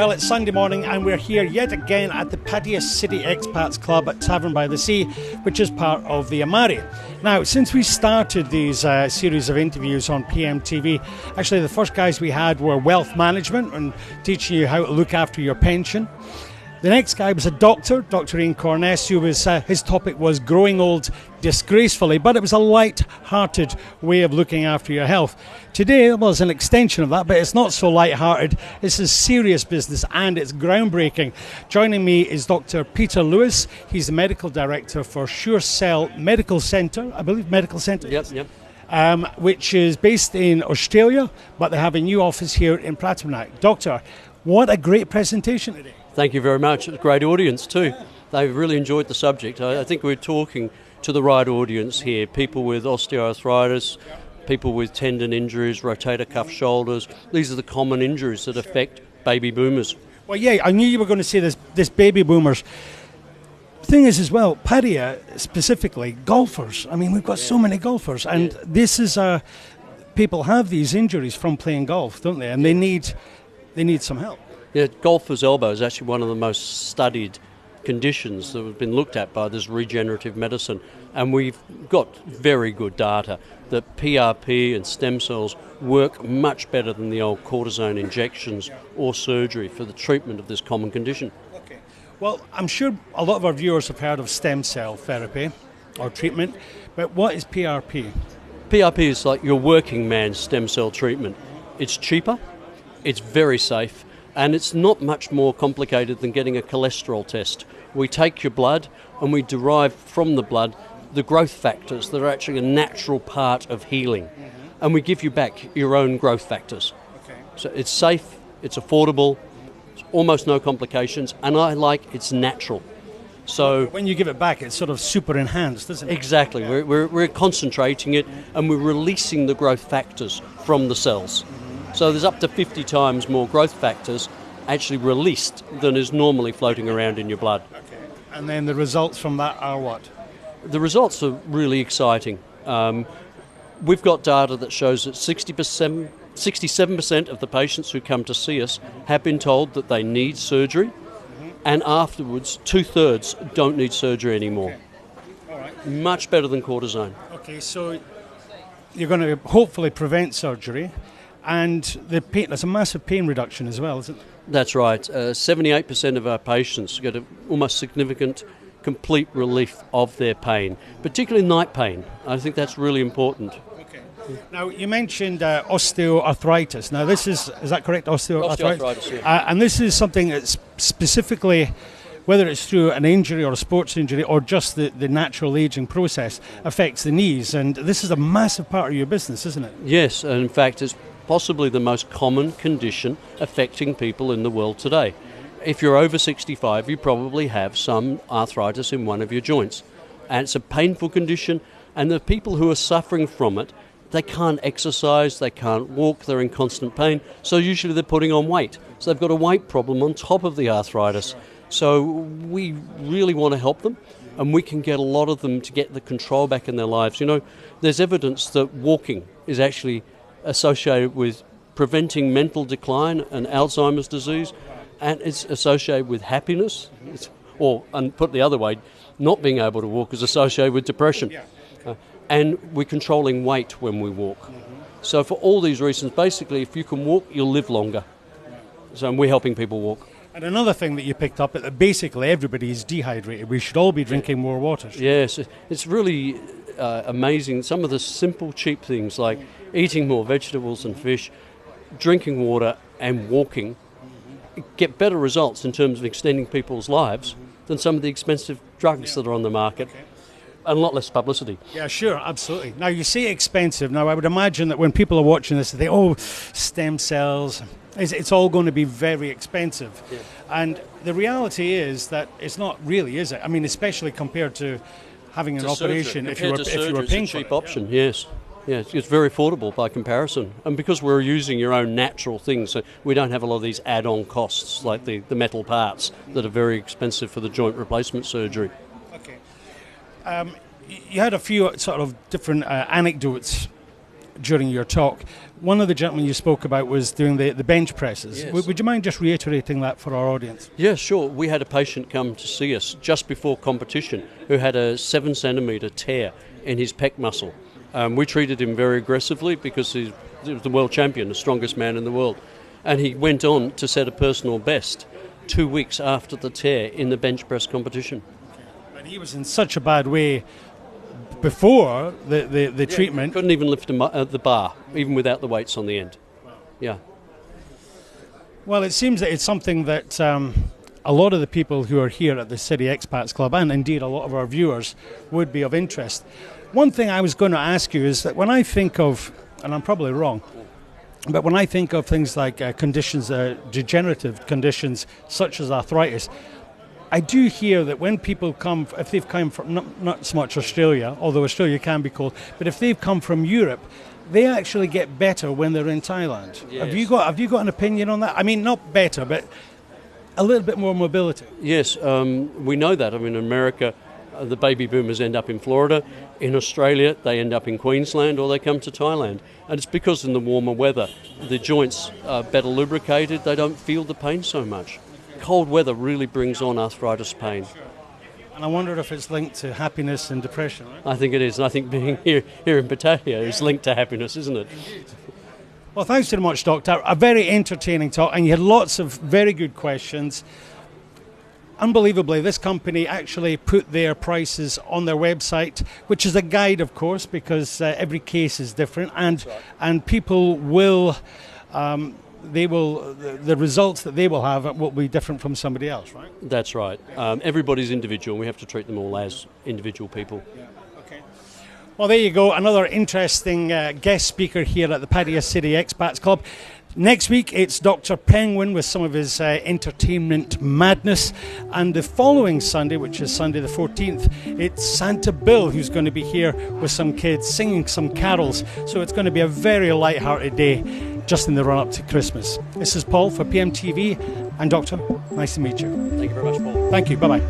Well, it's Sunday morning and we're here yet again at the Pattaya City Expats Club at Tavern by the Sea, which is part of the Amari. Now, since we started these series of interviews on PMTV, actually the first guys we had were wealth management and teaching you how to look after your pension. The next guy was a doctor, Dr. Ian Corness, who was, his topic was growing old disgracefully, but it was a light-hearted way of looking after your health. Today, well, it's an extension of that, but it's not so light-hearted. This is serious business and it's groundbreaking. Joining me is Dr. Peter Lewis. He's the medical director for Surecell Medical Centre, I believe Medical Centre? Yep. Which is based in Australia, but they have a new office here in Pratamnak. Doctor, what a great presentation today. Thank you very much. It's a great audience too. They've really enjoyed the subject. I think we're talking to the right audience here. People with osteoarthritis, people with tendon injuries, rotator cuff shoulders. These are the common injuries that affect baby boomers. Well, yeah, I knew you were going to say this baby boomers. The thing is as well, Pattaya specifically, golfers. I mean, we've got so many golfers, and this is people have these injuries from playing golf, don't they? And they need some help. Yeah, golfer's elbow is actually one of the most studied conditions that have been looked at by this regenerative medicine, and we've got very good data that PRP and stem cells work much better than the old cortisone injections or surgery for the treatment of this common condition. Okay. Well, I'm sure a lot of our viewers have heard of stem cell therapy or treatment, but what is PRP? PRP is like your working man's stem cell treatment. It's cheaper, it's very safe, and it's not much more complicated than getting a cholesterol test. We take your blood and we derive from the blood the growth factors that are actually a natural part of healing. And we give you back your own growth factors. Okay. So it's safe, it's affordable, it's almost no complications, and it's natural. So when you give it back, it's sort of super enhanced, isn't it? Exactly. Yeah. We're concentrating it and we're releasing the growth factors from the cells. So there's up to 50 times more growth factors actually released than is normally floating around in your blood. Okay. And then the results from that are what? The results are really exciting. We've got data that shows that 67% of the patients who come to see us have been told that they need surgery, and afterwards 2/3 don't need surgery anymore. Okay. All right. Much better than cortisone. Okay, so you're going to hopefully prevent surgery. And the pain, there's a massive pain reduction as well, isn't there? That's right. 78% of our patients get almost significant complete relief of their pain, particularly night pain. I think that's really important. Okay. Now, you mentioned osteoarthritis. Now, this is that correct? Osteoarthritis, yeah. And this is something that's specifically, whether it's through an injury or a sports injury or just the natural aging process, affects the knees. And this is a massive part of your business, isn't it? Yes, and in fact, it's possibly the most common condition affecting people in the world today. If you're over 65, you probably have some arthritis in one of your joints. And it's a painful condition, and the people who are suffering from it, they can't exercise, they can't walk, they're in constant pain, so usually they're putting on weight. So they've got a weight problem on top of the arthritis. So we really want to help them, and we can get a lot of them to get the control back in their lives. You know, there's evidence that walking is actually associated with preventing mental decline and Alzheimer's disease, and it's associated with happiness, and put the other way, not being able to walk is associated with depression. And we're controlling weight when we walk. So for all these reasons, basically, if you can walk, you'll live longer. So we're helping people walk. And another thing that you picked up, that basically everybody is dehydrated. We should all be drinking more water. Yes, it's really amazing. Some of the simple, cheap things like eating more vegetables and fish, drinking water and walking get better results in terms of extending people's lives than some of the expensive drugs that are on the market. And a lot less publicity. Yeah, sure, absolutely. Now, you say expensive. Now, I would imagine that when people are watching this, they think, stem cells, it's all going to be very expensive. Yeah. And the reality is that it's not really, is it? I mean, especially compared to having an operation if you were paying it's a cheap option, yes. Yeah, it's very affordable by comparison. And because we're using your own natural things, so we don't have a lot of these add-on costs like the metal parts that are very expensive for the joint replacement surgery. Okay. You had a few sort of different anecdotes during your talk. One of the gentlemen you spoke about was doing the bench presses. Yes. Would you mind just reiterating that for our audience? Yeah, sure. We had a patient come to see us just before competition who had a 7 centimetre tear in his pec muscle. We treated him very aggressively because he was the world champion, the strongest man in the world. And he went on to set a personal best 2 weeks after the tear in the bench press competition. But he was in such a bad way before the treatment. Couldn't even lift the bar, even without the weights on the end. Yeah. Well, it seems that it's something that a lot of the people who are here at the City Expats Club, and indeed a lot of our viewers, would be of interest. One thing I was going to ask you is that when I think of, and I'm probably wrong, but when I think of things like conditions, degenerative conditions such as arthritis, I do hear that when people come, if they've come from, not so much Australia, although Australia can be cold, but if they've come from Europe, they actually get better when they're in Thailand. Yes. Have you got an opinion on that? I mean, not better, but a little bit more mobility. Yes, we know that. I mean, in America, the baby boomers end up in Florida. In Australia, they end up in Queensland or they come to Thailand. And it's because in the warmer weather, the joints are better lubricated. They don't feel the pain so much. Cold weather really brings on arthritis pain. And I wonder if it's linked to happiness and depression, right? I think it is. And I think being here in Batavia is linked to happiness, isn't it? Indeed. Well, thanks very much, Doctor. A very entertaining talk, and you had lots of very good questions. Unbelievably, this company actually put their prices on their website, which is a guide, of course, because every case is different, and people will, the results that they will have will be different from somebody else, right? That's right. Everybody's individual. We have to treat them all as individual people. Yeah. Okay. Well, there you go. Another interesting guest speaker here at the Pattaya City Expats Club. Next week, it's Dr. Penguin with some of his entertainment madness. And the following Sunday, which is Sunday the 14th, it's Santa Bill who's going to be here with some kids singing some carols. So it's going to be a very light-hearted day just in the run-up to Christmas. This is Paul for PMTV. And Doctor, nice to meet you. Thank you very much, Paul. Thank you. Bye-bye.